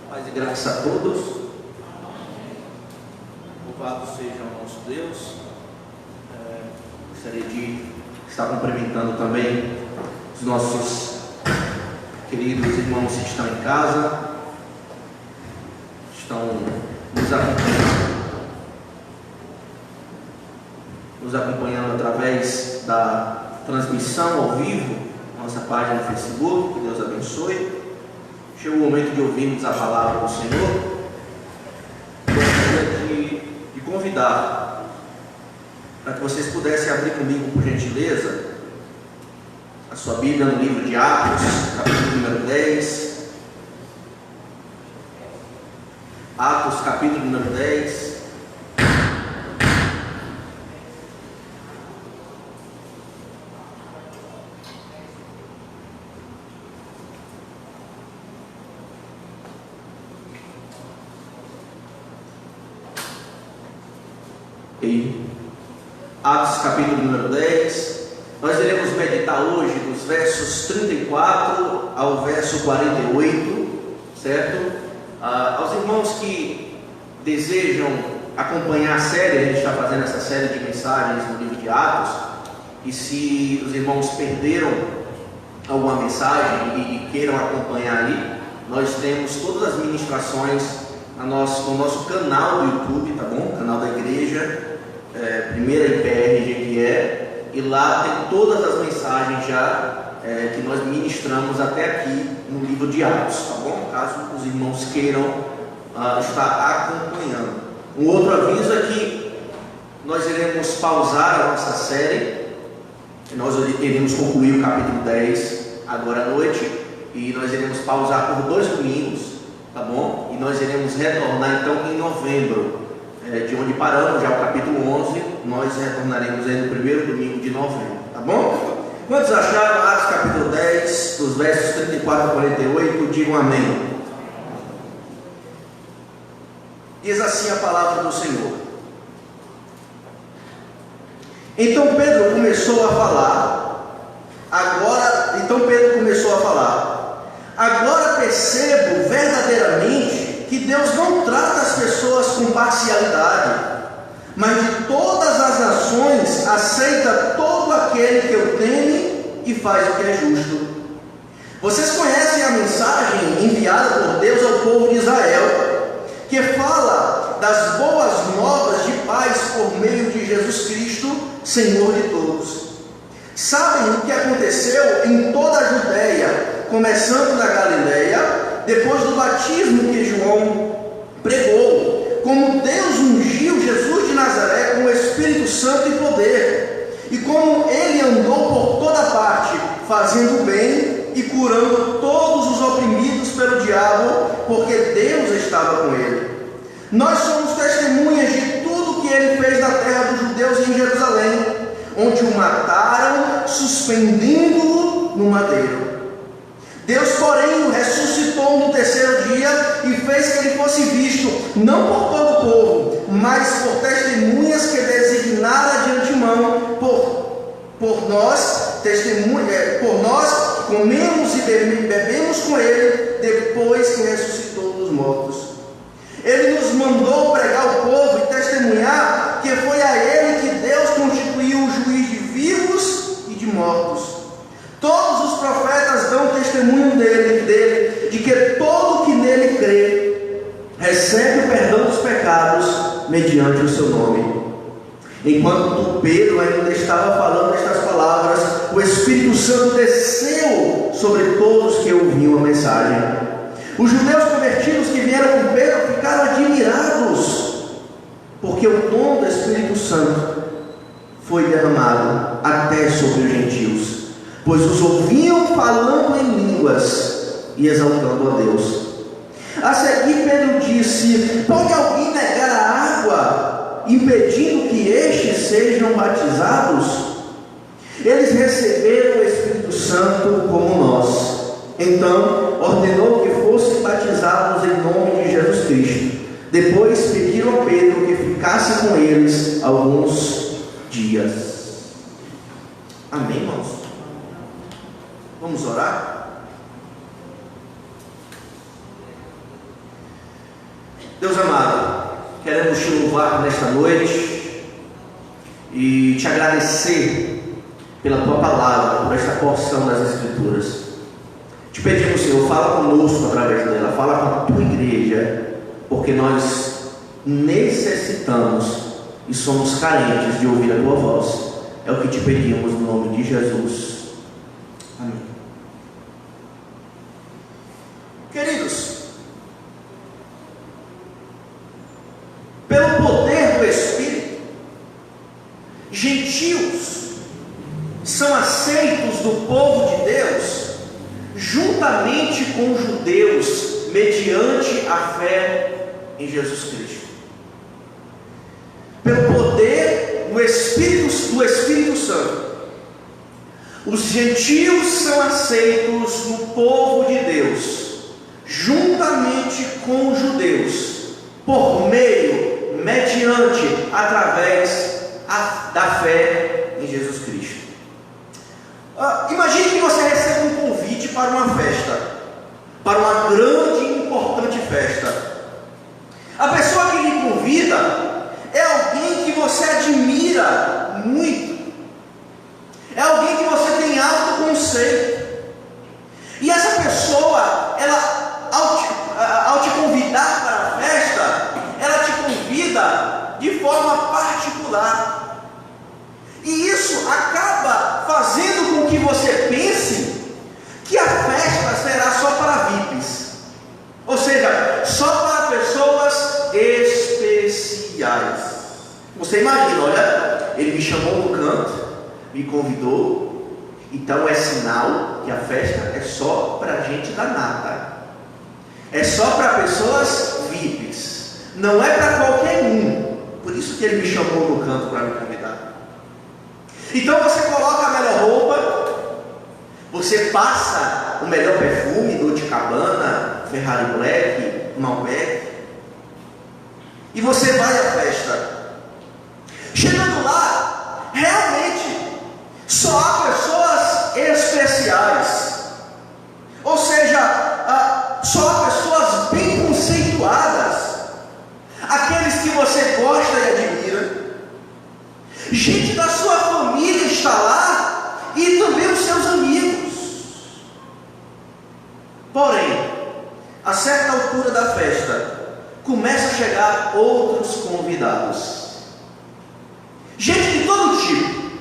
Paz e graça a todos. Louvado seja o nosso Deus. Gostaria de estar cumprimentando também os nossos queridos irmãos que estão em casa, estão nos acompanhando através da transmissão ao vivo, nossa página no Facebook. Que Deus abençoe. Chegou o momento de ouvirmos a palavra do Senhor. Gostaria de convidar para que vocês pudessem abrir comigo, por gentileza, a sua Bíblia no livro de Atos, capítulo número 10. Atos, capítulo número 10. Atos capítulo número 10, nós iremos meditar hoje dos versos 34 ao verso 48, certo? Aos irmãos que desejam acompanhar a série, a gente está fazendo essa série de mensagens no livro de Atos, e se os irmãos perderam alguma mensagem e queiram acompanhar ali, nós temos todas as ministrações no nosso canal do YouTube, tá bom? Canal da igreja, Primeira IPR Jequié, e lá tem todas as mensagens já que nós ministramos até aqui no livro de Atos, tá bom? Caso os irmãos queiram estar acompanhando. Um outro aviso é que nós iremos pausar a nossa série, nós iremos concluir o capítulo 10 agora à noite, e nós iremos pausar por 2 domingos, tá bom? E nós iremos retornar então em novembro. De onde paramos, já o capítulo 11, nós retornaremos aí no primeiro domingo de novembro, tá bom? Quantos acharam Atos capítulo 10, dos versos 34 a 48, digam amém. Diz assim a palavra do Senhor. Então Pedro começou a falar, agora percebo verdadeiramente que Deus não trata as pessoas com parcialidade, mas de todas as nações aceita todo aquele que o teme e faz o que é justo. Vocês conhecem a mensagem enviada por Deus ao povo de Israel, que fala das boas novas de paz por meio de Jesus Cristo, Senhor de todos. Sabem o que aconteceu em toda a Judeia, começando na Galileia, depois do batismo que João pregou, como Deus ungiu Jesus de Nazaré com o Espírito Santo e poder, e como ele andou por toda parte, fazendo bem e curando todos os oprimidos pelo diabo, porque Deus estava com ele. Nós somos testemunhas de tudo que ele fez na terra dos judeus em Jerusalém, onde o mataram, suspendendo-o no madeiro. Deus, porém, o ressuscitou no terceiro dia e fez que ele fosse visto, não por todo o povo, mas por testemunhas que designara de antemão, por nós comemos e bebemos com ele, depois que ressuscitou dos mortos. Ele nos mandou pregar ao povo e testemunhar que foi a ele que Deus constituiu o juiz de vivos e de mortos. Todos os profetas dão testemunho dele, de que todo que nele crê recebe o perdão dos pecados mediante o seu nome. Enquanto Pedro ainda estava falando estas palavras, o Espírito Santo desceu sobre todos que ouviam a mensagem. Os judeus convertidos que vieram com Pedro ficaram admirados, porque o dom do Espírito Santo foi derramado até sobre os gentios, pois os ouviam falando em línguas e exaltando a Deus. A seguir Pedro disse: pode alguém negar a água, impedindo que estes sejam batizados? Eles receberam o Espírito Santo como nós. Então ordenou que fossem batizados em nome de Jesus Cristo. Depois pediram a Pedro que ficasse com eles alguns dias. Amém, irmãos? Vamos orar? Deus amado, queremos te louvar nesta noite e te agradecer pela tua palavra, por esta porção das Escrituras. Te pedimos, Senhor, fala conosco através dela, fala com a tua igreja, porque nós necessitamos e somos carentes de ouvir a tua voz. É o que te pedimos no nome de Jesus. Amém. Queridos, pelo poder do Espírito, gentios são aceitos do povo de Deus juntamente com judeus, mediante a fé em Jesus Cristo. Pelo poder do Espírito Santo, os gentios são aceitos no povo de Deus, juntamente com os judeus, por meio, mediante, através da fé em Jesus Cristo. Imagine que você recebe um convite para uma festa, para uma grande e importante festa. A pessoa que lhe convida é alguém que você admira muito, é alguém que você tem alto conceito, e essa pessoa, ela, ao te convidar para a festa, ela te convida de forma particular, e isso acaba fazendo com que você pense que a festa será só para VIPs, ou seja, só para pessoas especiais. Você imagina, olha, ele me chamou no canto, me convidou, então é sinal que a festa é só para gente da nata, é só para pessoas VIPs, não é para qualquer um. Por isso que ele me chamou no canto para me convidar. Então você coloca a melhor roupa, você passa o melhor perfume, Dolce & Gabbana, Ferrari Black, Malbec, e você vai à festa. Chegando lá, realmente só há pessoas especiais, ou seja, só há pessoas bem conceituadas, aqueles que você gosta e admira. Gente da sua família está lá e também os seus amigos. Porém, a certa altura da festa, começa a chegar outros convidados. Gente de todo tipo.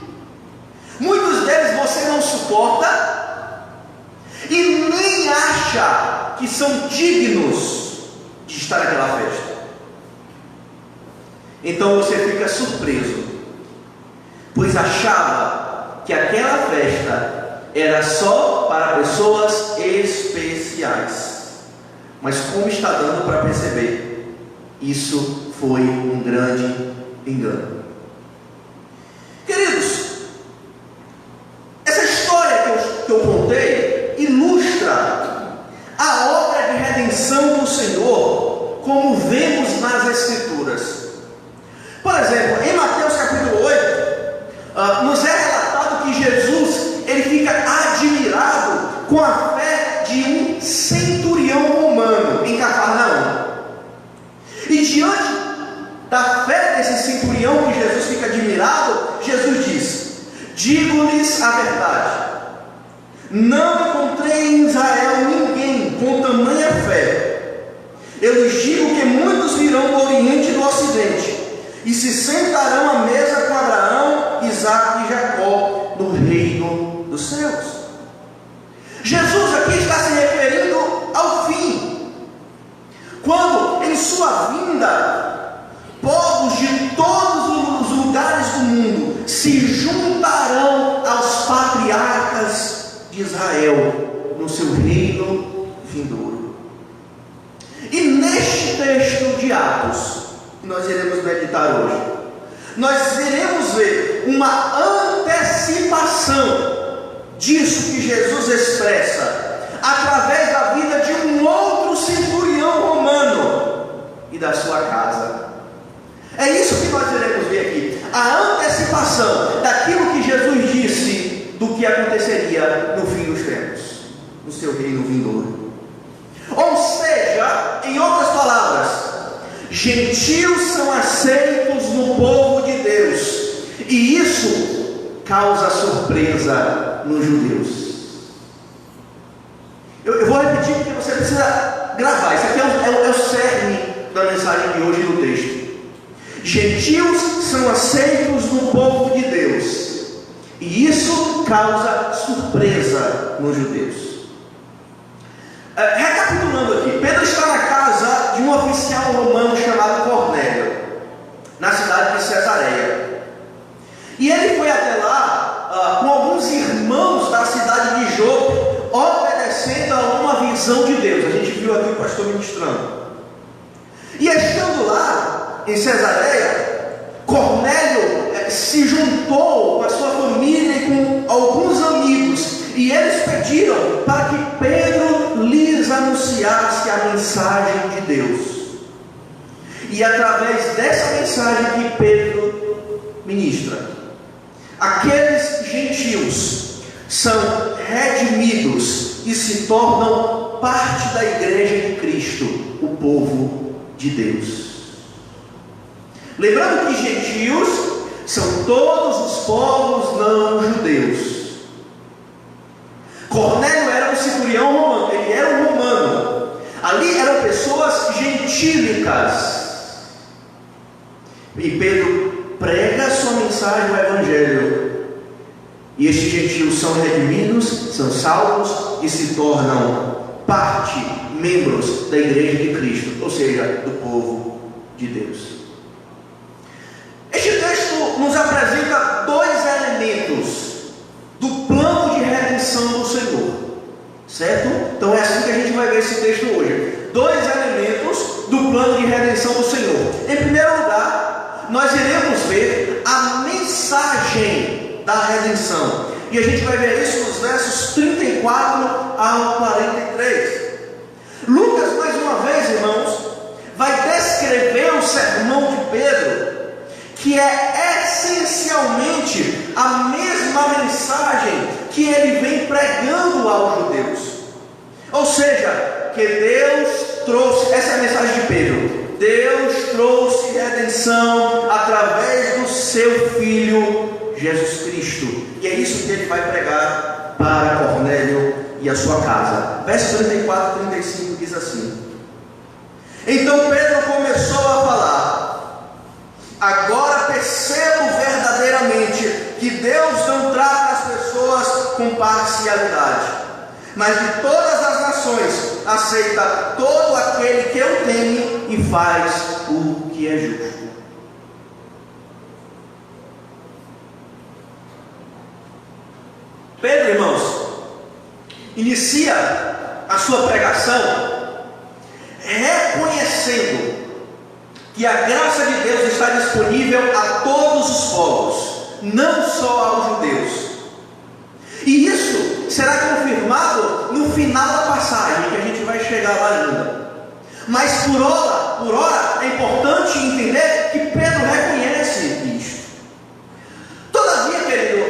Muitos deles você não suporta e nem acha que são dignos de estar naquela festa. Então você fica surpreso, pois achava que aquela festa era só para pessoas especiais. Mas como está dando para perceber, isso foi um grande engano. Queridos, essa história que eu contei ilustra a obra de redenção do Senhor, como vemos nas Escrituras. Por exemplo, em Mateus capítulo 8, nos é relatado que Jesus ele fica admirado com a fé de um centurião romano em Cafarnaum. E diante da fé desse centurião que Jesus fica admirado, Jesus diz: digo-lhes a verdade, não encontrei em Israel ninguém com tamanha fé. Eu lhes digo que muitos virão do Oriente e do Ocidente e se sentarão à mesa com Abraão, Isaque e Jacó no reino dos céus. Jesus aqui está se referindo ao fim, quando em sua vinda, povos de todos os lugares do mundo se juntarão aos patriarcas de Israel no seu reino vindouro. E neste texto de Atos, que nós iremos meditar hoje, nós iremos ver uma antecipação disso que Jesus expressa através da vida de um outro centurião romano e da sua casa. É isso que nós iremos ver aqui, a antecipação daquilo que Jesus disse do que aconteceria no fim dos tempos, no seu reino vindouro. Ou seja, em outras palavras, Gentios são aceitos no povo de Deus, e isso causa surpresa nos judeus. Eu vou repetir porque você precisa gravar. Isso aqui é o cerne da mensagem de hoje no texto. Gentios são aceitos no povo de Deus, e isso causa surpresa nos judeus. Recapitulando aqui, Pedro está na casa de um oficial romano chamado Cornélio, na cidade de Cesareia. E ele foi até lá com alguns irmãos da cidade de Jope, obedecendo a uma visão de Deus. A gente viu aqui o pastor ministrando. E estando lá em Cesareia, Cornélio se juntou com a sua família e com alguns amigos, e eles pediram para que Pedro lhes anunciasse a mensagem de Deus. E através dessa mensagem que Pedro ministra, aqueles gentios são redimidos e se tornam parte da igreja de Cristo, o povo de Deus. Lembrando que gentios são todos os povos não judeus. Cornélio era um centurião romano, ele era um romano. Ali eram pessoas gentílicas. E Pedro prega a sua mensagem do Evangelho. E estes gentios são redimidos, são salvos e se tornam parte, membros da igreja de Cristo, ou seja, do povo de Deus. Este texto nos apresenta dois elementos do plano de redenção do Senhor, certo? Então é assim que a gente vai ver esse texto hoje. Dois elementos do plano de redenção do Senhor. Em primeiro lugar, nós iremos ver a mensagem da redenção, e a gente vai ver isso nos versos 34 ao 43. Lucas, mais uma vez, irmãos, vai descrever o sermão de Pedro, que é essencialmente a mesma mensagem que ele vem pregando aos judeus. Ou seja, que Deus trouxe, essa é a mensagem de Pedro, Deus trouxe redenção através do seu Filho Jesus Cristo. E é isso que ele vai pregar para Cornélio e a sua casa. Verso 34 e 35 diz assim: Então Pedro começou a falar: Agora percebo verdadeiramente que Deus não trata as pessoas com parcialidade, mas de todas as nações aceita todo aquele que o teme e faz o que é justo. Pedro, irmãos, inicia a sua pregação reconhecendo que a graça de Deus está disponível a todos os povos, não só aos judeus. E isso será confirmado no final da passagem, que a gente vai chegar lá ainda. Mas por hora é importante entender que Pedro reconhece isso. Todavia, querido,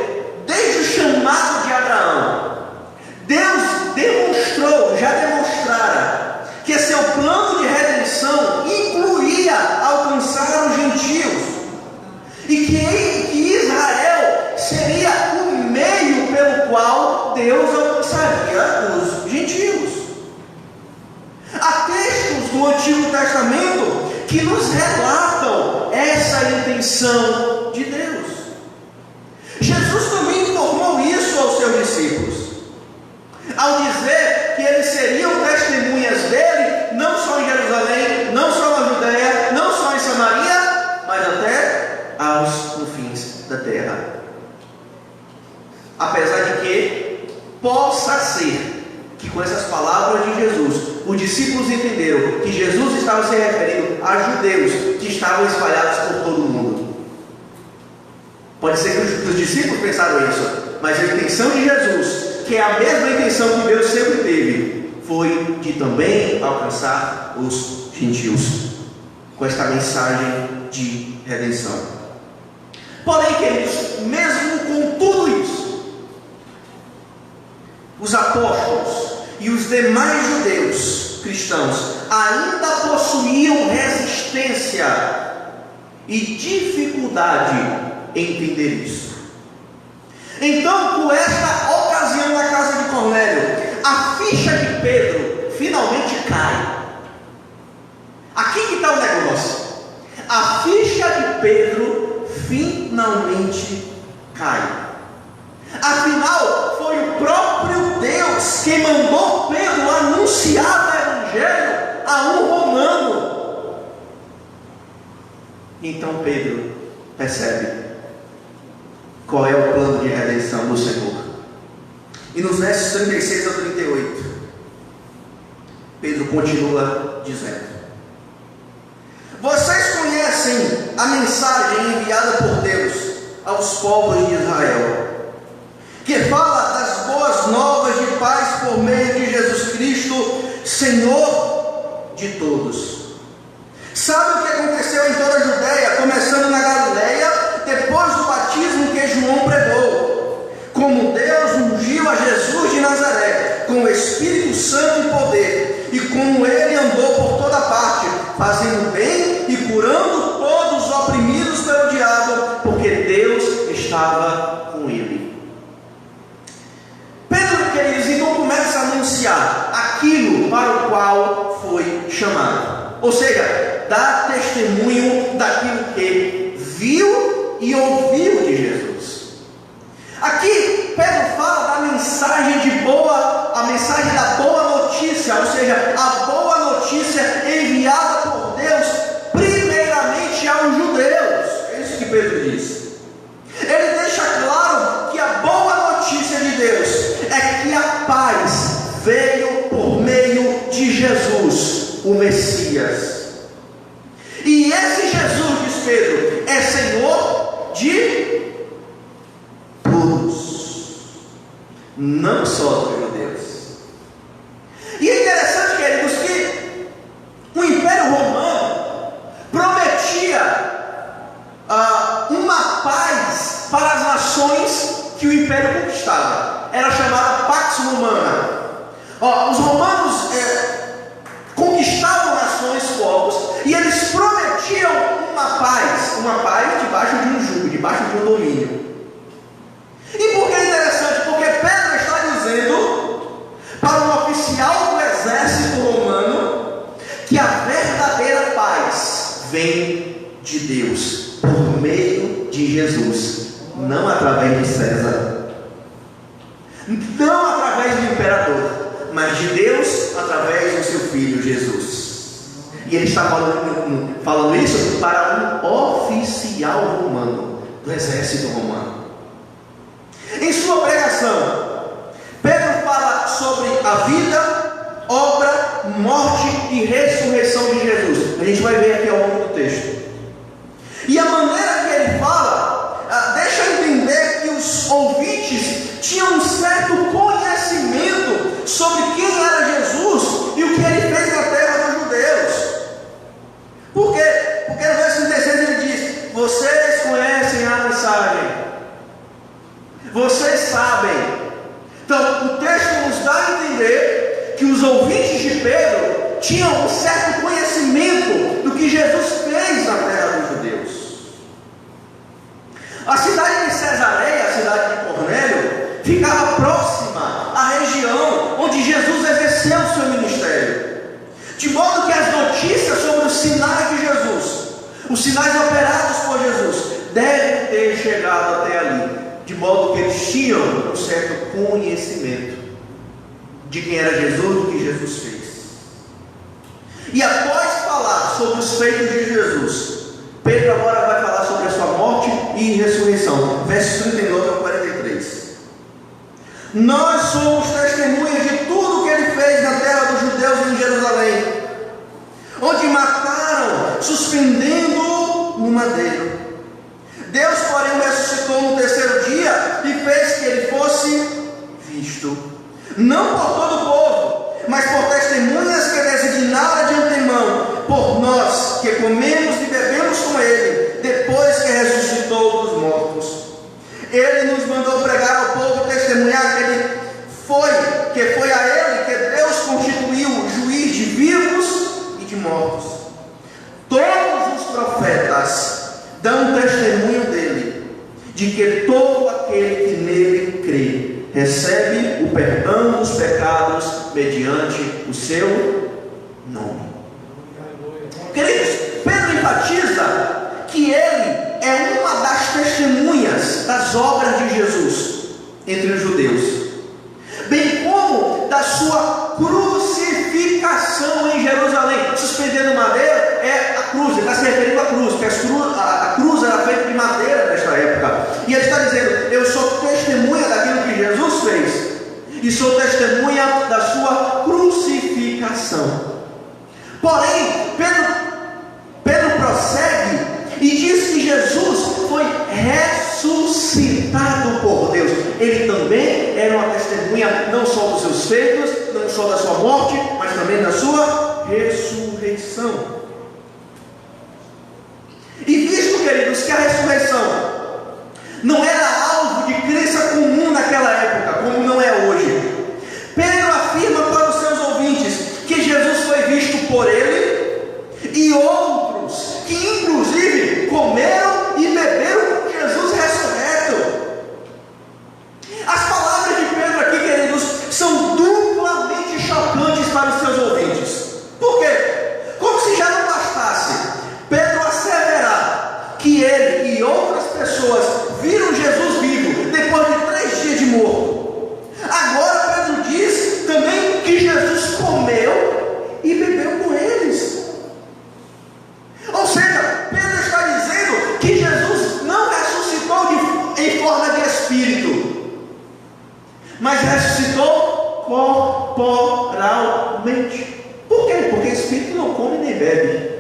desde o chamado de Abraão, Deus já demonstrara que seu plano de redenção incluía alcançar os gentios, e que Israel seria o meio pelo qual Deus alcançaria os gentios. Há textos do Antigo Testamento que nos relatam essa intenção de Deus. Jesus também informou isso aos seus discípulos, ao dizer que eles seriam testemunhas dele, não só em Jerusalém, não só na Judeia, não só em Samaria, mas até aos confins da terra. Apesar de que possa ser que com essas palavras de Jesus, os discípulos entenderam que Jesus estava se referindo a judeus que estavam espalhados por todo o mundo. Pode ser que os discípulos pensaram isso, mas a intenção de Jesus, que é a mesma intenção que Deus sempre teve, foi de também alcançar os gentios com esta mensagem de redenção. Porém, queridos, mesmo com tudo isso, os apóstolos e os demais judeus cristãos ainda possuíam resistência e dificuldade em entender isso. Então, por esta ocasião na casa de Cornélio, a ficha de Pedro finalmente cai. Aqui que está o negócio. A ficha de Pedro finalmente cai. Afinal, foi o próprio Deus quem mandou Pedro anunciar o Evangelho a um romano. Então Pedro percebe qual é o plano de redenção do Senhor. E nos versos 36 a 38, Pedro continua dizendo: vocês conhecem a mensagem enviada por Deus aos povos de Israel, que fala das boas novas de paz por meio de Jesus Cristo, Senhor de todos. Sabe o que aconteceu em toda a Judéia, começando na Galileia, depois do batismo que João pregou? Como Deus ungiu a Jesus de Nazaré com o Espírito Santo e poder, e como ele andou por toda parte, fazendo bem e curando todos os oprimidos pelo diabo, porque Deus estava com ele. Pedro, queridos, então começa a anunciar aquilo para o qual foi chamado. Ou seja, dar testemunho daquilo que viu e ouviu de Jesus. Aqui Pedro fala da mensagem a mensagem da boa notícia, ou seja, a boa notícia enviada por Deus primeiramente aos judeus. É isso que Pedro diz. Ele deixa claro que a boa notícia de Deus é que a paz veio por meio de Jesus, o Messias. E esse Jesus, diz Pedro, é Senhor de todos, não só dos judeus. E é interessante, queridos, que o Império Romano prometia uma paz para as nações que o Império conquistava. Era chamada Pax Romana. Os romanos conquistavam nações, povos, e eles prometiam uma paz debaixo de um jugo, debaixo de um domínio. E por que é interessante? Porque Pedro está dizendo para um oficial do exército romano que a verdadeira paz vem de Deus, por meio de Jesus, não através de César, não através do imperador, mas de Deus através do seu Filho Jesus. E ele está falando isso para um oficial romano, do exército romano. Em sua pregação, Pedro fala sobre a vida, obra, morte e ressurreição de Jesus. A gente vai ver aqui ao longo do texto. E a maneira que ele fala deixa entender que os ouvintes tinham um certo conhecimento sobre quem era Jesus e o que ele fez na terra dos judeus. Por quê? Porque no verso 36 ele diz: vocês conhecem a mensagem, vocês sabem. Então o texto nos dá a entender que os ouvintes de Pedro tinham um certo conhecimento do que Jesus fez na terra dos judeus. A cidade de Cesareia, a cidade de Cornélio, ficava próxima à região onde Jesus exerceu o seu ministério, de modo que as notícias sobre os sinais de Jesus, os sinais operados por Jesus, devem ter chegado até ali, de modo que eles tinham um certo conhecimento de quem era Jesus, do que Jesus fez. E após falar sobre os feitos de Jesus, Pedro agora vai falar sobre a sua morte e ressurreição. Versos 39 ao 43. Nós somos testemunhas de tudo que ele fez na terra dos judeus em Jerusalém, onde mataram, suspendendo-o no madeiro. Deus, porém, o ressuscitou no terceiro dia e fez que ele fosse visto, não por todo o povo, mas por testemunhas que designara de antemão, por nós que comemos e bebemos com ele, depois que ressuscitou dos mortos. Ele nos mandou pregar ao povo e testemunhar que foi a ele que Deus constituiu juiz de perdão dos pecados mediante o seu nome. Queridos, Pedro enfatiza que ele é uma das testemunhas das obras de Jesus entre os judeus, bem como da sua crucificação em Jerusalém. Suspendendo madeira é a cruz, ele está se referindo à cruz, porque a cruz era feita de madeira nesta época, e ele está dizendo: eu sou testemunha daquilo que Jesus fez, e sou testemunha da sua crucificação. Porém, Pedro prossegue e diz que Jesus foi ressuscitado por Deus. Ele também era uma testemunha não só dos seus feitos, não só da sua morte, mas também da sua ressurreição. E visto, queridos, que a ressurreição não era algo de crença comum naquela época, como não é hoje, Pedro afirma para os seus ouvintes que Jesus foi visto por ele e outros que inclusive comeram e beberam com Jesus ressurreto. As palavras de Pedro aqui, queridos, são duplamente chocantes para os seus ouvintes. Por quê? Como se já não bastasse Pedro asseverar que ele e outras pessoas viram Jesus vivo depois de 3 dias de morto. Agora Pedro diz também que Jesus comeu e bebeu com eles. Ou seja, Pedro está dizendo que Jesus não ressuscitou em forma de espírito, mas ressuscitou corporalmente. Por quê? Porque espírito não come nem bebe.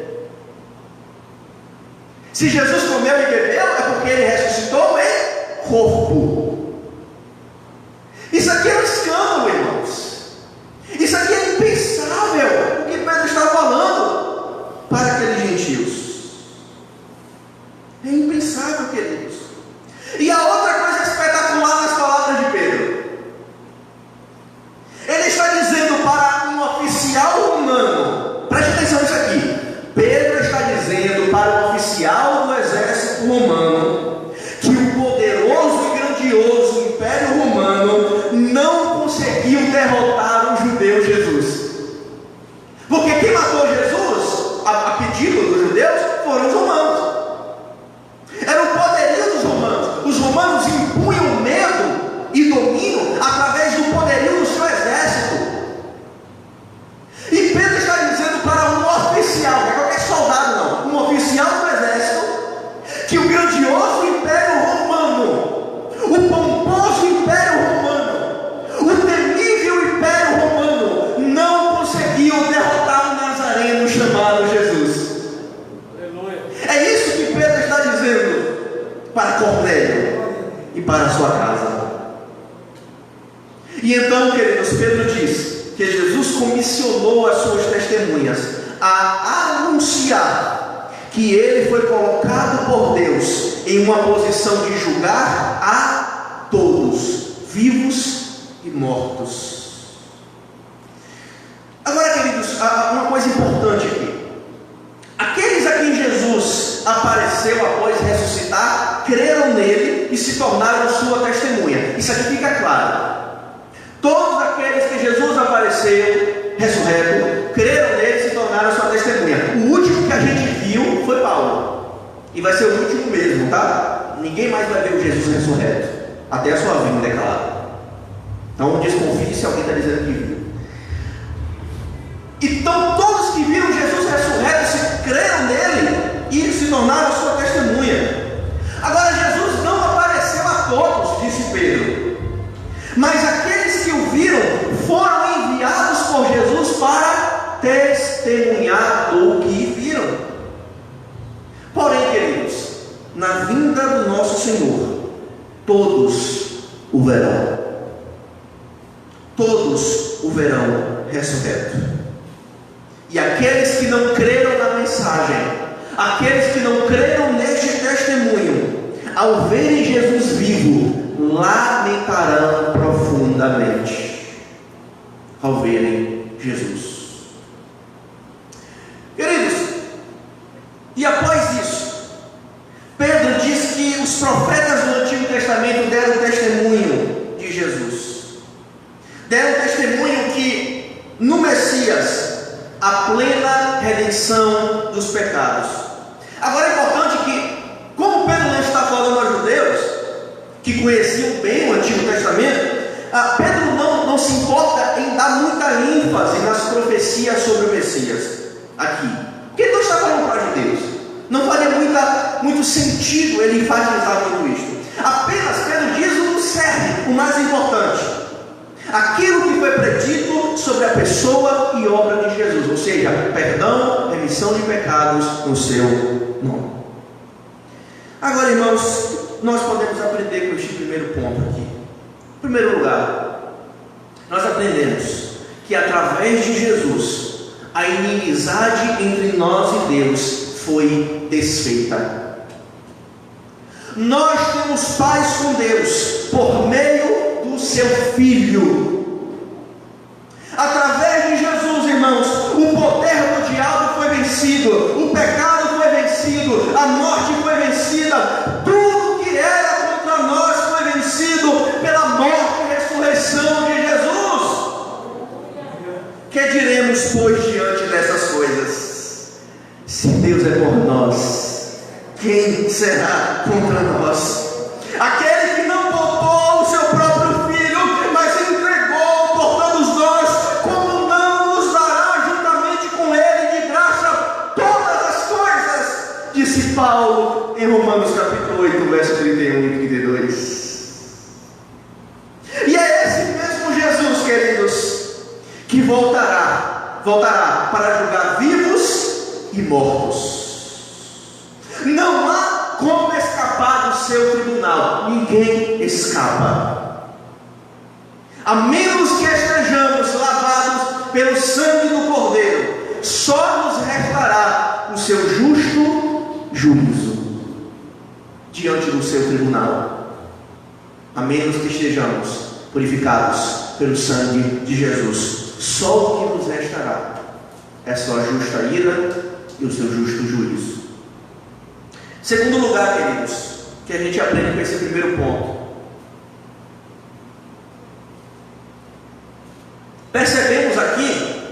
Se Jesus comeu e bebeu, é porque ele ressuscitou em corpo. Isso aqui é um escândalo, irmãos. Isso aqui é impensável, o que Pedro está falando para aqueles gentios. É impensável, queridos. E a outra coisa espetacular nas palavras de Pedro, ele está dizendo para um oficial romano, preste atenção nisso aqui. Pedro está dizendo para um oficial do exército romano que o poderoso e grandioso Império Romano não conseguiu derrotar o judeu Jesus. Porque quem matou Jesus, a pedido dos judeus, foram os romanos. Era o poderio dos romanos. Os romanos impunham medo e domínio através do poderio do seu exército. E Pedro está dizendo para um oficial, não é qualquer soldado não, um oficial do exército, que o grandioso Império Romano, o pomposo Império Romano, o temível Império Romano não conseguiu derrotar um nazareno chamado Jesus. Aleluia. É isso que Pedro está dizendo para Cornélio e para a sua casa. E então, queridos, Pedro diz que Jesus comissionou as suas testemunhas a anunciar que ele foi colocado por Deus em uma posição de julgar a todos, vivos e mortos. Agora, queridos, uma coisa importante aqui: aqueles a quem Jesus apareceu após ressuscitar, creram nele e se tornaram sua testemunha. Isso aqui fica claro. Todos aqueles que Jesus apareceu ressurreto, creram nele e se tornaram sua testemunha. O último que a gente viu foi Paulo, e vai ser o último mesmo, tá? Ninguém mais vai ver o Jesus ressurreto até a sua vinda, é claro. Então desconfie se alguém está dizendo que viu. Então todos que viram Jesus ressurreto se creram nele e se tornaram sua testemunha. Agora, Jesus não apareceu a todos, disse Pedro, mas aqueles que o viram foram enviados por Jesus para testemunhar do que viram. Porém, queridos, na vinda do nosso Senhor, todos o verão. Todos o verão ressurreto. E aqueles que não creram na mensagem, aqueles que não creram neste testemunho, ao verem Jesus vivo, lamentarão profundamente. Ao verem Jesus. Queridos, e após isso, Pedro diz que os profetas do Antigo Testamento deram testemunho de Jesus. Deram testemunho testemunham que no Messias há plena redenção dos pecados. Agora é importante que, como Pedro não está falando aos judeus, que conheciam bem o Antigo Testamento, Pedro não se importa em dar muita ênfase nas profecias sobre o Messias aqui. Porque ele não está falando para judeus. Não faria muito sentido ele enfatizar muito isto. Apenas Pedro diz o cerne, o mais importante: aquilo que foi predito sobre a pessoa e obra de Jesus, ou seja, perdão, remissão de pecados no seu nome. Agora, irmãos, nós podemos aprender com este primeiro ponto aqui. Em primeiro lugar, nós aprendemos que através de Jesus a inimizade entre nós e Deus foi desfeita. Nós temos paz com Deus por meio do seu Filho. Através de Jesus, irmãos, o poder do diabo foi vencido, o pecado foi vencido, a morte foi vencida, tudo que era contra nós foi vencido pela morte e ressurreição de Jesus. Que diremos, pois, diante dessas coisas? Se Deus é por nós, quem será contra nós? Aquele que não poupou o seu próprio Filho, mas entregou por todos nós, como não nos dará juntamente com Ele de graça todas as coisas? Disse Paulo em Romanos capítulo 8, verso 31 e 32. E é esse mesmo Jesus, queridos, que voltará para julgar vivos e mortos. Não há como escapar do seu tribunal. Ninguém escapa, a menos que estejamos lavados pelo sangue do Cordeiro. Só nos restará o seu justo juízo diante do seu tribunal, a menos que estejamos purificados pelo sangue de Jesus. Só o que nos restará é a sua justa ira e o seu justo juízo. Segundo lugar, queridos, que a gente aprende com esse primeiro ponto, percebemos aqui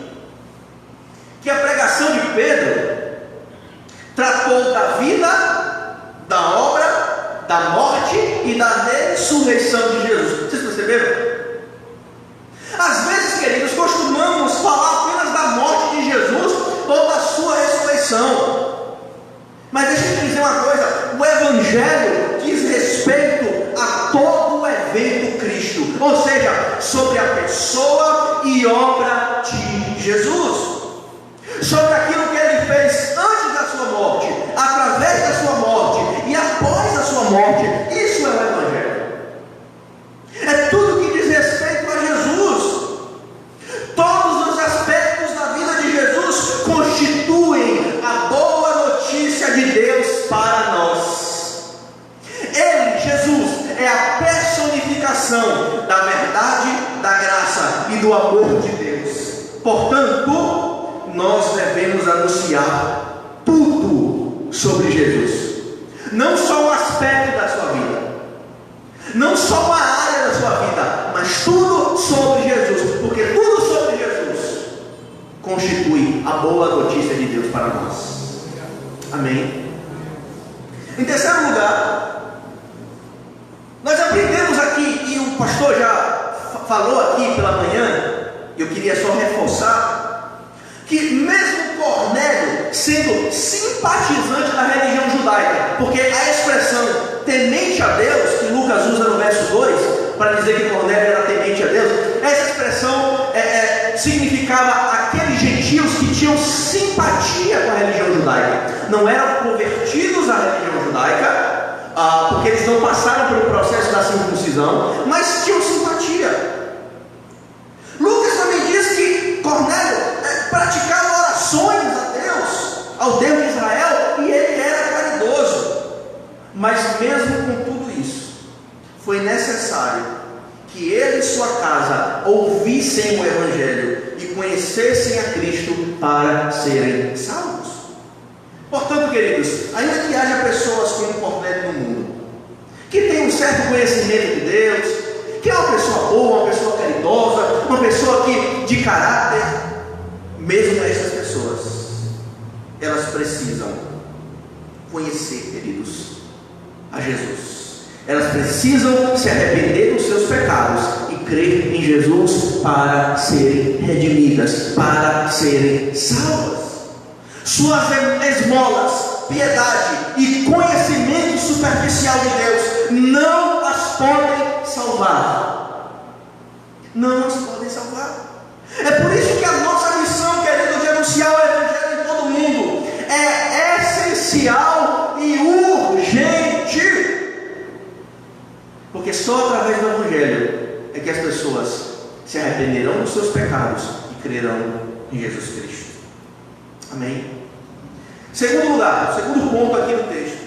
que a pregação de Pedro tratou da vida, da obra, da morte e da ressurreição de Jesus. Vocês perceberam? Às vezes, queridos, costumamos falar apenas da morte de Jesus ou da sua ressurreição. Mas deixa eu te dizer uma coisa: o Evangelho diz respeito a todo o evento Cristo, ou seja, sobre a pessoa e obra de Jesus, sobre aquilo que Ele fez antes da sua morte, através da sua morte e após a sua morte. Isso é o Evangelho. É tudo que diz respeito a Jesus. Todos os aspectos da vida de Jesus constituem a boa notícia de Deus para nós. Ele, Jesus, é a personificação da verdade, da graça e do amor de Deus. Portanto, nós devemos anunciar tudo sobre Jesus, não só um aspecto da sua vida, não só uma área da sua vida, mas tudo sobre Jesus, porque tudo sobre Jesus constitui a boa notícia de Deus para nós. Amém? Em terceiro lugar, nós aprendemos aqui, e o pastor já falou aqui pela manhã, eu queria só reforçar, que mesmo Cornélio sendo simpatizante da religião judaica, porque a expressão temente a Deus, que Lucas usa no verso 2, para dizer que Cornélio era temente a Deus, essa expressão significava aqueles gentios que tinham simpatia com a religião judaica. Não eram convertidos à religião judaica, porque eles não passaram pelo processo da circuncisão, mas tinham simpatia. Lucas também diz que Cornélio praticava orações a Deus, ao Deus de Israel, e ele era caridoso. Mas mesmo com tudo isso, foi necessário que ele e sua casa ouvissem o Evangelho e conhecessem a Cristo para serem salvos. Portanto, queridos, ainda que haja pessoas como Cornélio no mundo, que tem um certo conhecimento de Deus, que é uma pessoa boa, uma pessoa caridosa, bondosa, uma pessoa que de caráter. Mesmo essas pessoas, elas precisam conhecer, queridos, a Jesus. Elas precisam se arrepender dos seus pecados e crer em Jesus para serem redimidas, para serem salvas. Suas esmolas, piedade e conhecimento superficial de Deus não as podem salvar. Não as podem salvar. É por isso que a nossa missão, querido, de anunciar o Evangelho em todo o mundo é essencial e urgente. Porque só através do Evangelho é que as pessoas se arrependerão dos seus pecados e crerão em Jesus Cristo. Amém? Segundo lugar, segundo ponto aqui no texto,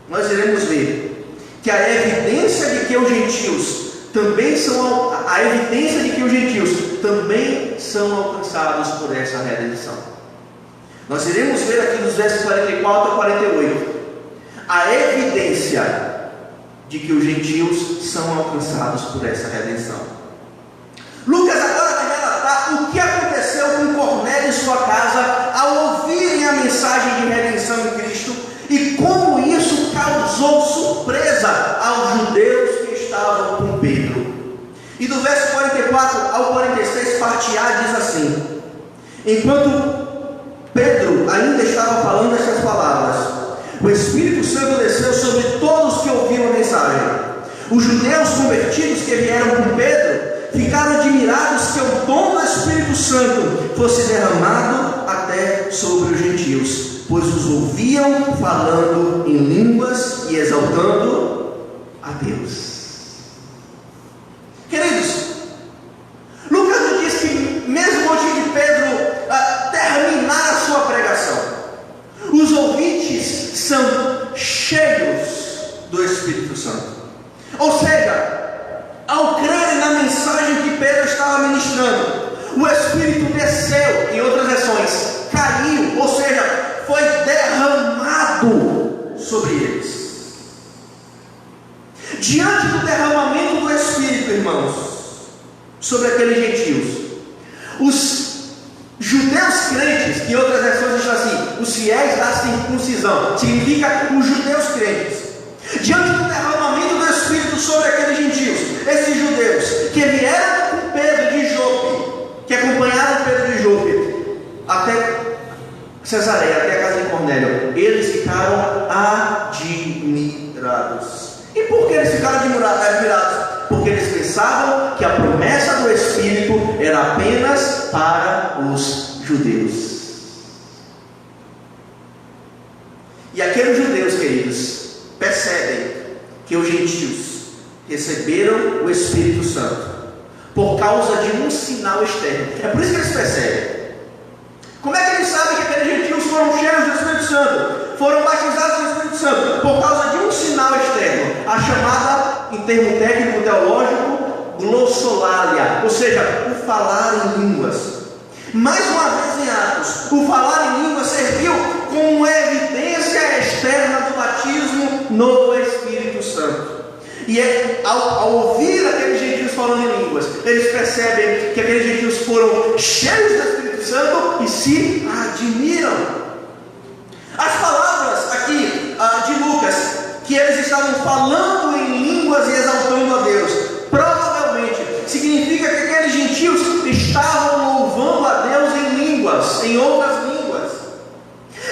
nós iremos ver que a evidência de que os gentios também são alcançados por essa redenção. Nós iremos ver aqui nos versos 44 a 48 a evidência de que os gentios são alcançados por essa redenção. Lucas agora vai relatar o que aconteceu com Cornélio e sua casa ao ouvirem a mensagem de redenção em Cristo e como isso causou surpresa aos judeus que estavam com Pedro. E do verso 44 ao 46, parte A diz assim: enquanto Pedro ainda estava falando essas palavras, o Espírito Santo desceu sobre todos que ouviram a mensagem. Os judeus convertidos que vieram com Pedro ficaram admirados que o dom do Espírito Santo fosse derramado até sobre os gentios, pois os ouviam falando em línguas e exaltando a Deus. Queridos, Lucas nos diz que mesmo antes de Pedro terminar a sua pregação, os ouvintes são cheios do Espírito Santo. Ou seja, ao crerem na mensagem que Pedro estava ministrando, o Espírito desceu, em outras versões, caiu, ou seja, foi derramado sobre eles. Diante do derramamento do Espírito, irmãos, sobre aqueles gentios, os judeus crentes, que em outras versões estão assim, os fiéis da circuncisão, significa os judeus crentes. Diante do derramamento do Espírito sobre aqueles gentios, esses judeus que vieram com Pedro de Jope, que acompanharam Pedro de Jope até Cesareia, até a casa de Cornélio, eles ficaram admirados. E por que eles ficaram admirados? Porque eles pensavam que a promessa do Espírito era apenas para os judeus. E aqueles judeus, queridos, percebem que os gentios receberam o Espírito Santo por causa de um sinal externo. É por isso que eles percebem. Como é que eles sabem que aqueles gentios foram cheios do Espírito Santo? Foram batizados no Espírito Santo por causa de um sinal externo, a chamada, em termo técnico teológico, glossolalia, ou seja, o falar em línguas. Mais uma vez em Atos, o falar em línguas serviu como evidência externa do batismo no Espírito Santo. E ao ouvir aqueles gentios falando em línguas, eles percebem que aqueles gentios foram cheios do Espírito Santo e se admiram. As palavras aqui de Lucas, que eles estavam falando em línguas e exaltando a Deus, provavelmente significa que aqueles gentios estavam louvando a Deus em línguas, em outras línguas.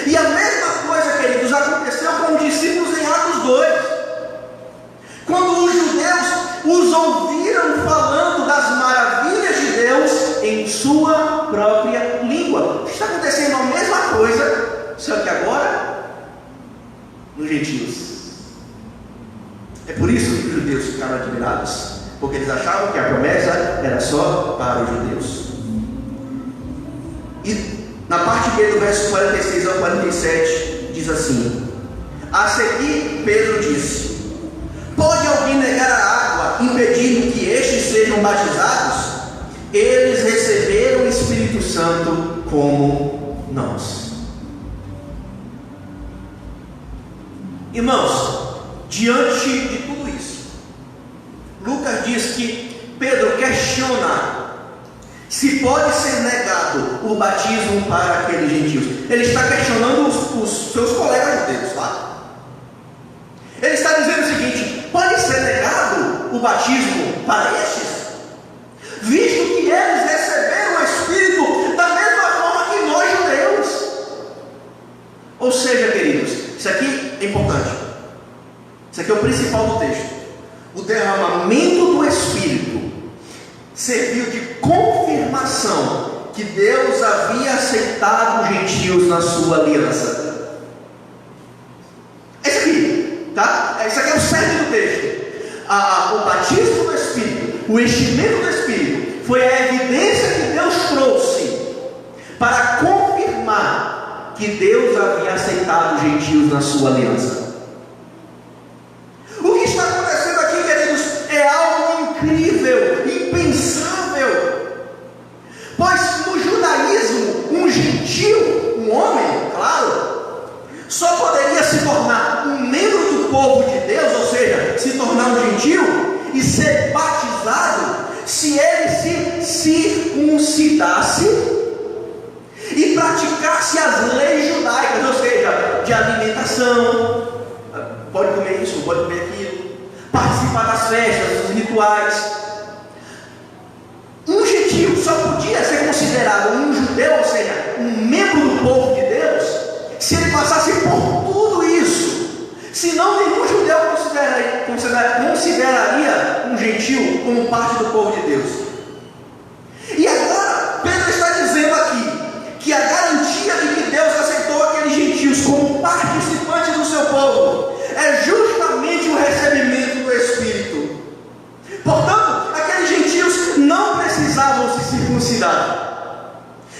E a mesma coisa, queridos, aconteceu com os discípulos em Atos 2. Quando os judeus os ouviram falando das maravilhas de Deus em sua própria língua. Está acontecendo a mesma coisa, só que agora nos gentios. É por isso que os judeus ficaram admirados, porque eles achavam que a promessa era só para os judeus. E na parte B do verso 46 ao 47 diz assim: a seguir Pedro disse: pode alguém negar a água, impedindo que estes sejam batizados? Eles receberam o Espírito Santo como nós. Irmãos, diante de tudo isso, Lucas diz que Pedro questiona se pode ser negado o batismo para aqueles gentios. Ele está questionando os seus colegas judeus, tá? Ele está dizendo o seguinte: pode ser negado o batismo para estes, visto que eles receberam o Espírito da mesma forma que nós judeus. Ou seja, queridos, isso aqui é importante. Isso aqui é o principal do texto. O derramamento do Espírito serviu de confirmação que Deus havia aceitado os gentios na sua aliança. É isso aqui, tá? Isso aqui é o cerne do texto. O batismo do Espírito, o enchimento do Espírito, foi a evidência que Deus trouxe para confirmar que Deus havia aceitado os gentios na sua aliança. O que está acontecendo aqui, queridos, é algo incrível, impensável. Pois no judaísmo, um gentio, um homem, claro, só poderia se tornar um membro do povo de Deus, ou seja, se tornar um gentio e ser batizado, se ele se circuncidasse e praticasse as leis judaicas, ou seja, de alimentação, pode comer isso, pode comer aquilo, participar das festas, dos rituais. Um gentio só podia ser considerado um judeu, ou seja, um membro do povo de Deus, se ele passasse por tudo isso. Senão nenhum judeu consideraria um gentio como parte do povo de Deus. E agora Pedro está dizendo aqui que a garantia de que Deus aceitou aqueles gentios como participantes do seu povo é justamente o recebimento do Espírito. Portanto, aqueles gentios não precisavam se circuncidar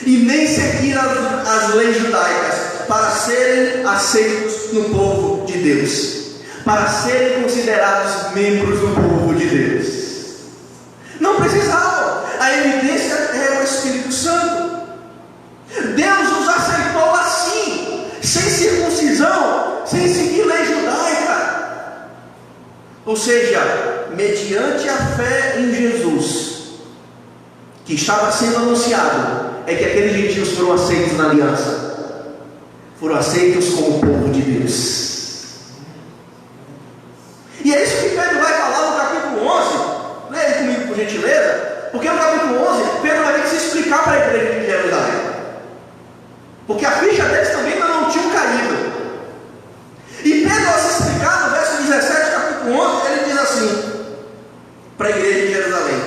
e nem seguir as leis judaicas para serem aceitos no povo de Deus, para serem considerados membros do povo de Deus. Não precisavam. A evidência é o Espírito Santo. Deus os aceitou assim, sem circuncisão, sem seguir lei judaica. Ou seja, mediante a fé em Jesus, que estava sendo anunciado, é que aqueles gentios foram aceitos na aliança, foram aceitos como povo de Deus. E é isso que Pedro vai falar no capítulo 11. Leia comigo por gentileza, porque no capítulo 11 Pedro vai ter que se explicar para a igreja de Jerusalém, porque a ficha deles também ainda não tinha caído. E Pedro, ao se explicar no verso 17, capítulo 11, ele diz assim para a igreja de Jerusalém: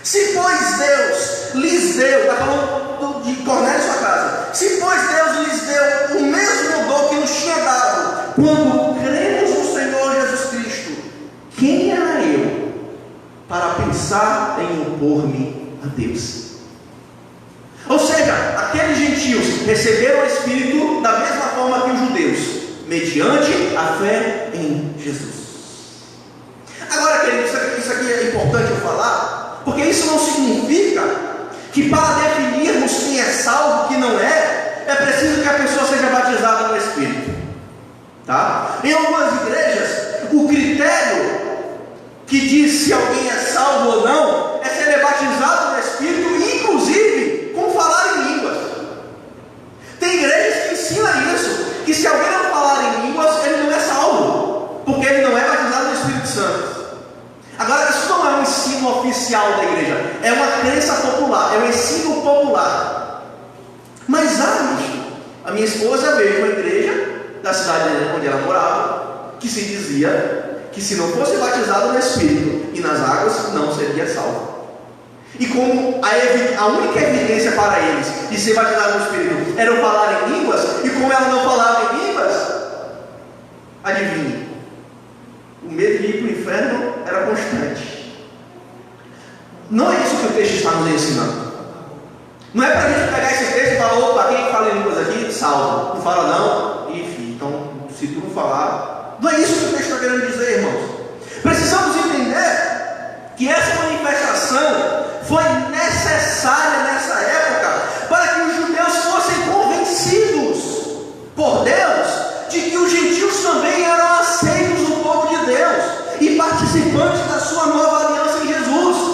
se pois Deus lhes deu, está falando de Cornélio e sua casa, se pois Deus lhes deu o mesmo dom que nos tinha dado quando cremos no Senhor Jesus Cristo, quem era eu para pensar em opor-me a Deus? Ou seja, aqueles gentios receberam o Espírito da mesma forma que os judeus, mediante a fé em Jesus. Agora, queridos, isso aqui é importante eu falar, porque isso não significa que para definirmos quem é salvo e quem não é, é preciso que a pessoa seja batizada no Espírito. Tá? Em algumas igrejas, o critério que diz se alguém é salvo ou não é se ele é batizado no Espírito, inclusive com falar em línguas. Tem igrejas que ensinam isso, que se alguém não falar em línguas, ele não é salvo, porque ele não é batizado no Espírito Santo. Agora, isso não é um ensino oficial da igreja, é uma crença popular, é um ensino popular. Mas a minha esposa veio de uma igreja da cidade onde ela morava, que se dizia que se não fosse batizado no Espírito e nas águas, não seria salvo. E como a única evidência para eles de ser batizado no Espírito era o falar em línguas, e como ela não falava em línguas, adivinhe, o medo de ir para o inferno era constante. Não é isso que o texto está nos ensinando. Não é para a gente pegar esse texto e falar: opa, quem fala em línguas aqui, salvo. Não fala não, enfim, então se tu não falar. Não é isso que o texto está querendo dizer, irmãos. Precisamos entender que essa manifestação foi necessária nessa época para que os judeus fossem convencidos por Deus de que os gentios também eram aceitos no povo de Deus e participantes da sua nova aliança em Jesus.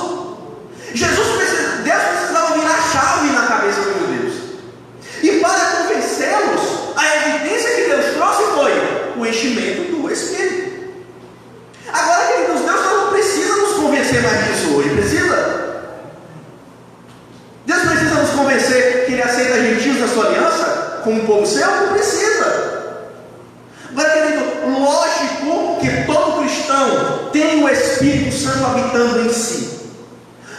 reconhecer que Ele aceita gentios na sua aliança, como um povo seu? Não precisa. Agora, querido, lógico que todo cristão tem o Espírito Santo habitando em si.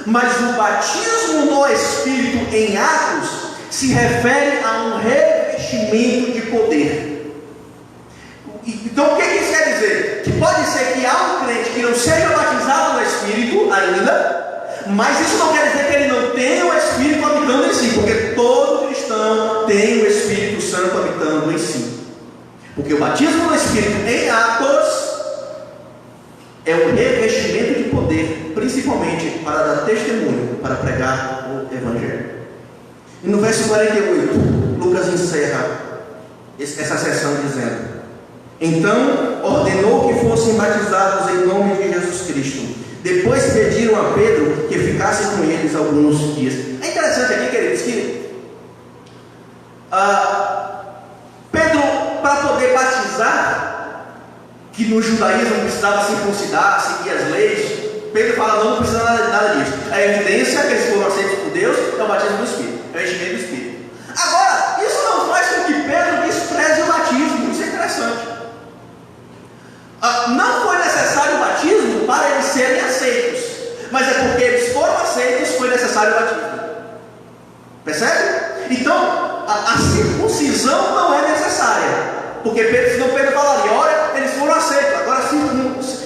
Mas o batismo no Espírito em Atos se refere a um revestimento de poder. Então o que isso quer dizer? Que pode ser que há um crente que não seja batizado no Espírito ainda, mas isso não quer dizer que ele não tenha o Espírito habitando em si, porque todo cristão tem o Espírito Santo habitando em si. Porque o batismo no Espírito em Atos é um revestimento de poder, principalmente para dar testemunho, para pregar o Evangelho. E no verso 48, Lucas encerra essa sessão dizendo: então ordenou que fossem batizados em nome de Jesus Cristo. Depois pediram a Pedro que ficasse com eles alguns dias. É interessante aqui, queridos, que Pedro, para poder batizar, que no judaísmo precisava circuncidar, seguir as leis, Pedro fala: não precisa nada disso. A evidência que eles foram aceitos por Deus é o batismo do Espírito, é o enchimento do Espírito. Agora, isso não faz com que Pedro despreze o batismo. Isso é interessante. Não foi necessário o batismo para eles serem aceitos, mas é porque eles foram aceitos foi necessário o batismo. Percebe? Então, a circuncisão não é necessária, porque senão Pedro falaria: olha, eles foram aceitos, agora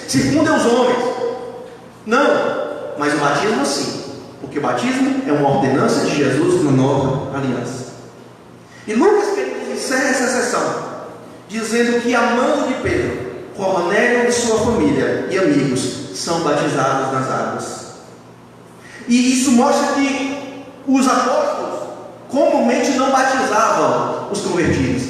circundem os homens. Não, mas o batismo sim, porque o batismo é uma ordenança de Jesus na nova aliança. E Lucas, queridos, encerra essa sessão dizendo que, amando de Pedro, Cornélio e sua família e amigos são batizados nas águas. E isso mostra que os apóstolos comumente não batizavam os convertidos,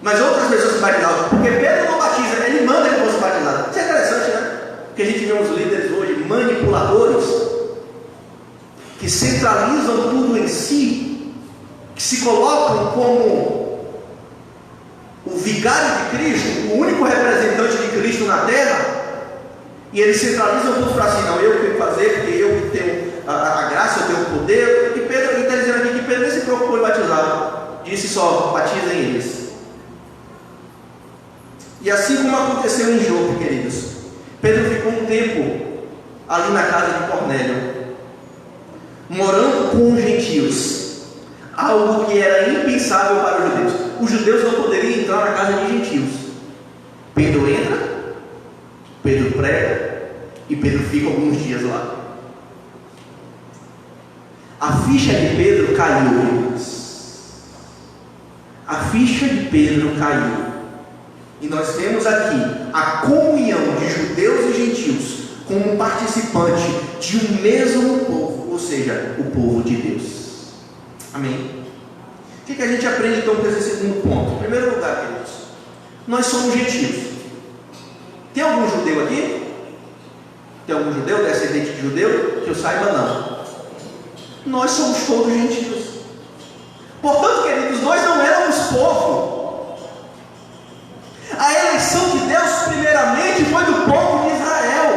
mas outras pessoas se batizavam, porque Pedro não batiza, ele manda que fosse batizado. Isso é interessante, né? Porque a gente vê uns líderes hoje manipuladores que centralizam tudo em si, que se colocam como o vigário de Cristo, o único representante de Cristo na terra, e eles centralizam tudo para si: não, eu tenho que fazer, porque eu tenho a graça, eu tenho o poder. E Pedro está dizendo aqui que Pedro nem se preocupou em batizar, disse só: batizem eles. E assim como aconteceu em Jope, queridos, Pedro ficou um tempo ali na casa de Cornélio, morando com os gentios, algo que era impensável para os judeus. Os judeus não poderiam entrar na casa de gentios. Pedro entra, Pedro prega e Pedro fica alguns dias lá. A ficha de Pedro caiu, irmãos. A ficha de Pedro caiu. E nós temos aqui a comunhão de judeus e gentios como participante de um mesmo povo, ou seja, o povo de Deus. Amém? O que a gente aprende então com esse segundo ponto? Em primeiro lugar, queridos, nós somos gentios. Tem algum judeu aqui? Tem algum judeu, descendente de judeu? Que eu saiba, não. Nós somos todos gentios. Portanto, queridos, nós não éramos povo. A eleição de Deus, primeiramente, foi do povo de Israel.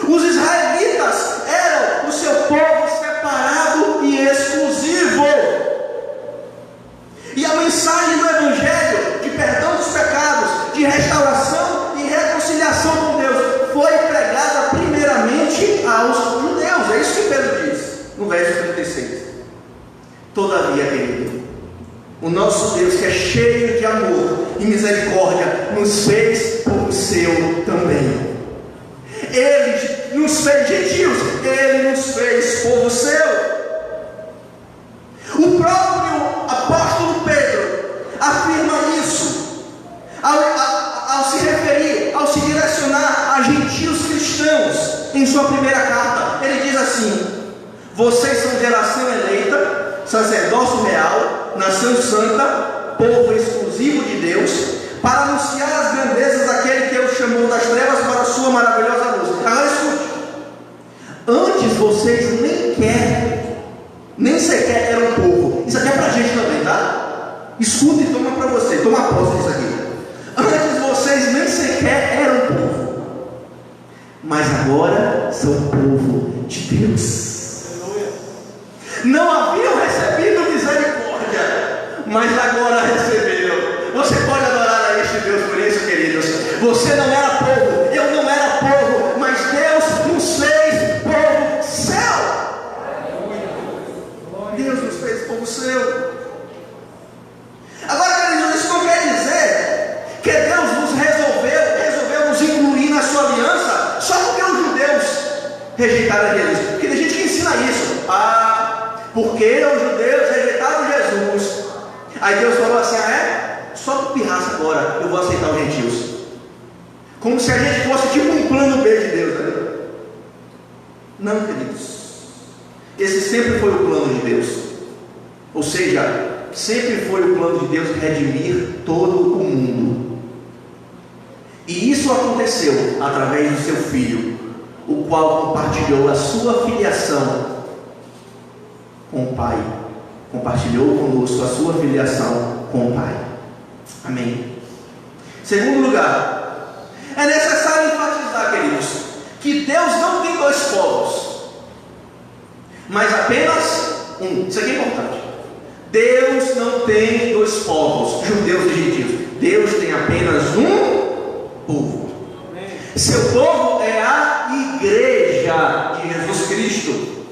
Os israelitas eram o seu povo separado e exclusivo. E a mensagem do Evangelho de perdão dos pecados, de restauração e reconciliação com Deus, foi pregada primeiramente aos judeus. É isso que Pedro diz no verso 36. Todavia, querido, o nosso Deus, que é cheio de amor e misericórdia, nos fez povo seu também. Ele nos fez gentios, Ele nos fez povo seu. O próprio apóstolo Pedro afirma isso ao se referir, ao se direcionar a gentios cristãos em sua primeira carta. Ele diz assim: vocês são geração eleita, sacerdócio real, nação santa, povo exclusivo de Deus, para anunciar as grandezas daquele que o chamou das trevas para a sua maravilhosa luz. Agora escute: antes vocês nem sequer eram povo. Isso aqui é para a gente também, tá? Escuta e toma para você, toma posse disso aqui. Antes vocês nem sequer eram povo, mas agora são povo de Deus. não haviam recebido misericórdia, mas agora receberam. Você pode adorar a este Deus por isso, queridos. Você não era povo, eu não era povo, mas Deus nos fez povo seu. Deus nos fez povo seu. Agora, queridos, isso não quer dizer que Deus nos resolveu nos incluir na sua aliança só porque os judeus rejeitaram Jesus. Porque tem gente que ensina isso. Porque os judeus rejeitaram Jesus, aí Deus falou assim: só por pirraça agora eu vou aceitar os gentios. Como se a gente fosse tipo um plano B de Deus, né? Não, queridos. Esse sempre foi o plano de Deus. Ou seja, sempre foi o plano de Deus redimir todo o mundo. E isso aconteceu através do seu Filho, o qual compartilhou a sua filiação com o Pai. Compartilhou conosco a sua filiação com o Pai. Amém. Segundo lugar, é necessário enfatizar, queridos, que Deus não tem dois povos, mas apenas um. Isso aqui é importante. Deus não tem dois povos, judeus e gentios. Deus tem apenas um povo. Seu povo é a igreja de Jesus Cristo,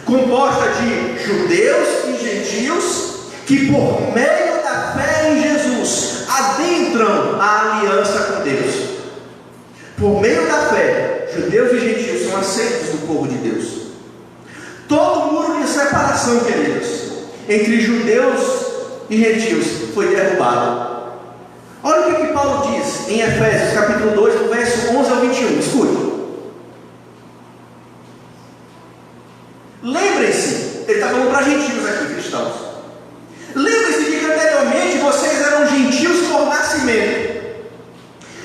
composta de judeus e gentios que, por meio da fé em Jesus, adentram a aliança com Deus. Por meio da fé, judeus e gentios são aceitos do povo de Deus. Todo muro de separação, queridos, entre judeus e gentios foi derrubado. Olha o que Paulo diz em Efésios capítulo 2, do verso 11 ao 21. Escute. Lembrem-se, ele está falando para gentios aqui, cristãos. Lembrem-se de que anteriormente vocês eram gentios por nascimento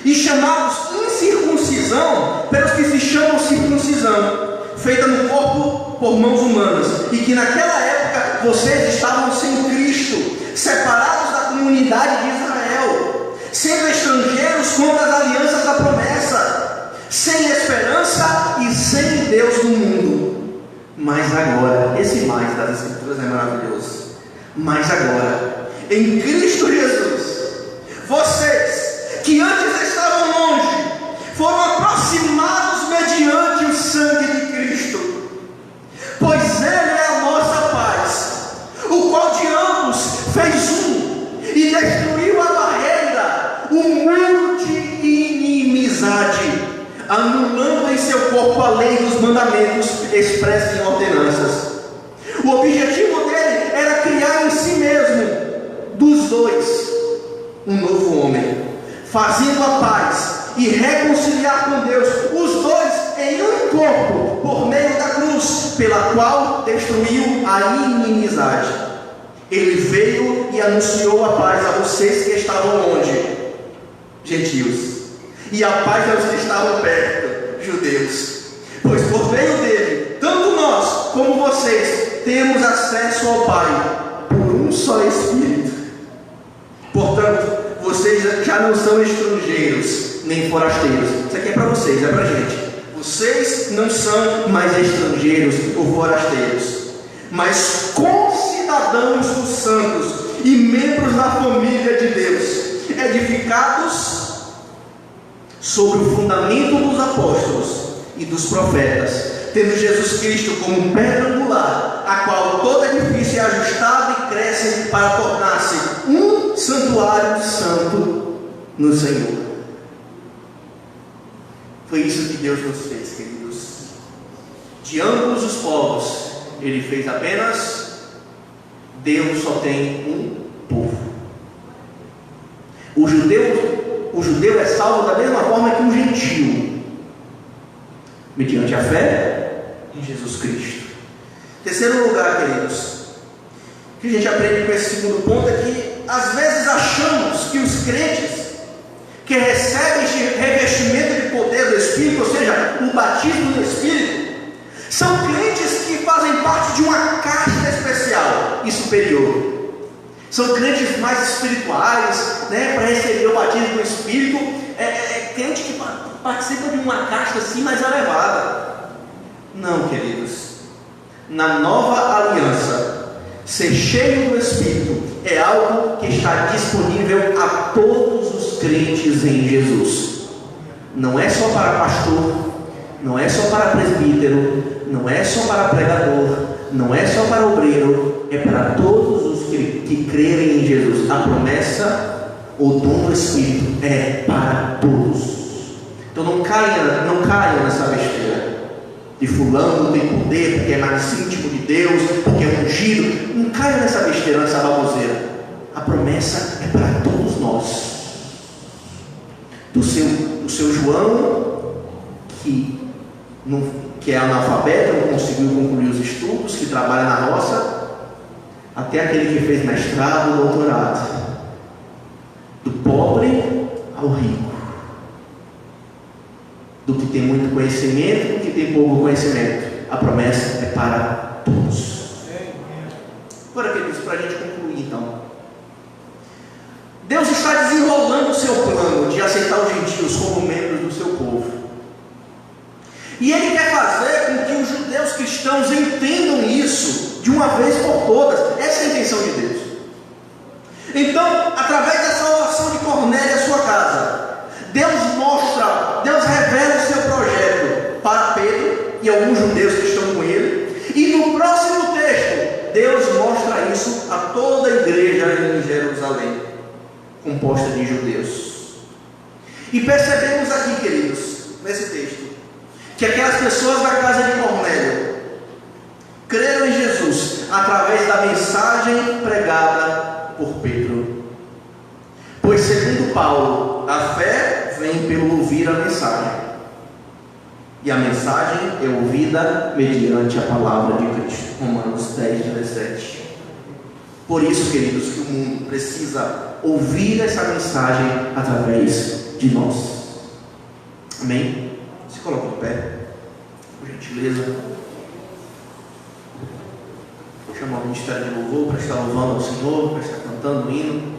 e chamados incircuncisão pelos que se chamam circuncisão, feita no corpo por mãos humanas, e que naquela época vocês estavam sem Cristo, separados da comunidade de Israel, sendo estrangeiros contra as alianças da promessa, sem esperança e sem Deus no mundo. Mas agora, esse mais das Escrituras é maravilhoso. Mas agora, em Cristo Jesus, vocês que antes estavam longe, foram aproximados mediante o sangue de Cristo, pois Ele é a nossa paz, o qual de ambos fez um e destruiu a barreira, o muro de inimizade, anulando em seu corpo a lei dos mandamentos expressos em ordenanças. O objetivo dele era criar em si mesmo, dos dois, um novo homem, fazendo a paz e reconciliar com Deus os dois em um corpo, por meio da cruz, pela qual destruiu a inimizade. Ele veio e anunciou a paz a vocês que estavam longe, gentios, e a paz aos que estavam perto, judeus. Pois por meio dele, tanto nós como vocês temos acesso ao Pai por um só Espírito. Portanto, vocês já não são estrangeiros nem forasteiros. Isso aqui é para vocês, é para a gente. Vocês não são mais estrangeiros ou forasteiros, mas concidadãos dos santos e membros da família de Deus, edificados sobre o fundamento dos apóstolos e dos profetas, tendo Jesus Cristo como pedra angular, a qual todo edifício é ajustado e cresce para tornar-se um santuário santo no Senhor. Foi isso que Deus nos fez, queridos. De ambos os povos, Ele fez apenas. Deus só tem um povo. O judeu é salvo da mesma forma que um gentio, mediante a fé em Jesus Cristo. Terceiro lugar, queridos, que a gente aprende com esse segundo ponto é que às vezes achamos que os crentes que recebem este revestimento de poder do Espírito, ou seja, o batismo do Espírito, são crentes que fazem parte de uma casta especial e superior. São crentes mais espirituais, né, para receber o batismo do Espírito. Crente que participa de uma casta assim mais elevada. Não, queridos. na nova aliança, ser cheio do Espírito é algo que está disponível a todos os crentes em Jesus. Não é só para pastor, não é só para presbítero, não é só para pregador, não é só para obreiro, é para todos os que crerem em Jesus. A promessa, o dom do Espírito é para todos. Então não caiam nessa besteira de fulano tem poder porque é mais íntimo de Deus, porque é ungido. Não caiam nessa besteira, nessa baboseira. A promessa é para todos nós. Do seu João, que é analfabeto, não conseguiu concluir os estudos, que trabalha na roça, até aquele que fez mestrado, doutorado, do pobre ao rico, do que tem muito conhecimento, do que tem pouco conhecimento. A promessa é para todos. Agora, queridos, para a gente concluir então, Deus está desenrolando o seu plano de aceitar os gentios como membros do seu povo, e Ele quer fazer com que os judeus cristãos entendam isso de uma vez por todas. Essa é a intenção de Deus. Então, através da salvação de Cornélio e a sua casa, Deus revela o seu projeto para Pedro e alguns judeus que estão com ele, e no próximo texto Deus mostra isso a toda a igreja em Jerusalém, composta de judeus. E percebemos aqui, queridos, nesse texto, que aquelas pessoas da casa de Cornélio creram em Jesus através da mensagem pregada por Pedro. Pois, segundo Paulo, a fé vem pelo ouvir a mensagem, e a mensagem é ouvida mediante a palavra de Cristo. Romanos 10:17. Por isso, queridos, que o mundo precisa ouvir essa mensagem através de nós. Amém? Se coloca em pé, por gentileza. Vou chamar o ministério de louvor para estar louvando ao Senhor, para estar cantando o hino.